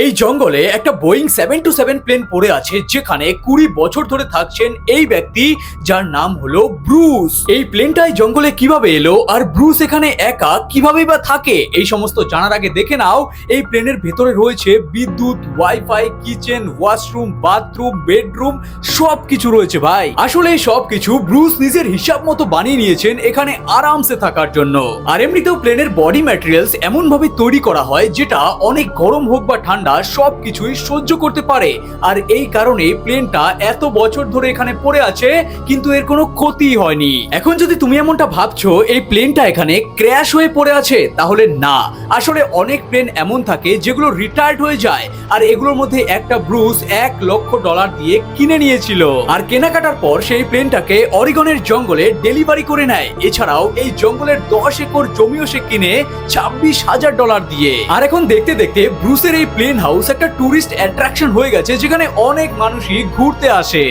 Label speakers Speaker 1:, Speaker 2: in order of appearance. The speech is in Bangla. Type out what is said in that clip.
Speaker 1: এই জঙ্গলে একটা বোয়িং 727 প্লেন পড়ে আছে, যেখানে 20 বছর ধরে থাকছেন এই ব্যক্তি, যার নাম হলো ব্রুস। এই প্লেনটাই জঙ্গলে কিভাবে এলো আর ব্রুস এখানে একা কিভাবে বা থাকে, এই সমস্ত জানার আগে দেখে নাও এই প্লেনের ভেতরে রয়েছে বিদ্যুৎ, wifi, kitchen, washroom, bathroom, bedroom, সবকিছু রয়েছে ভাই। আসলে এই সবকিছু ব্রুস নিজের হিসাব মতো বানিয়ে নিয়েছেন এখানে আরামসে থাকার জন্য। আর এমনিতেও প্লেনের বডি ম্যাটেরিয়ালস এমন ভাবে তৈরি করা হয় যেটা অনেক গরম হোক বা ঠান্ডা সবকিছুই সহ্য করতে পারে। আর এই কারণে প্লেনটা এত বছর ধরে এখানে পড়ে আছে, কিন্তু এর কোনো ক্ষতি হয়নি। এখন যদি তুমি এমনটা ভাবছো এই প্লেনটা এখানে ক্র্যাশ হয়ে পড়ে আছে, তাহলে না। আসলে অনেক প্লেন এমন থাকে যেগুলো রিটায়ার্ড হয়ে যায়, আর এগুলোর মধ্যে একটা ব্রুস $1,00,000 দিয়ে কিনে নিয়েছিল। আর কেনাকাটার পর সেই প্লেনটাকে অরিগনের জঙ্গলে ডেলিভারি করে নেয়। এছাড়াও এই জঙ্গলের 10 একর জমিও সে কিনে $26,000 দিয়ে। আর এখন দেখতে দেখতে ব্রুসের এই প্লেন হাউস একটা টুরিস্ট অ্যাট্রাকশন হয়ে গেছে, যেখানে অনেক মানুষই ঘুরতে আসে।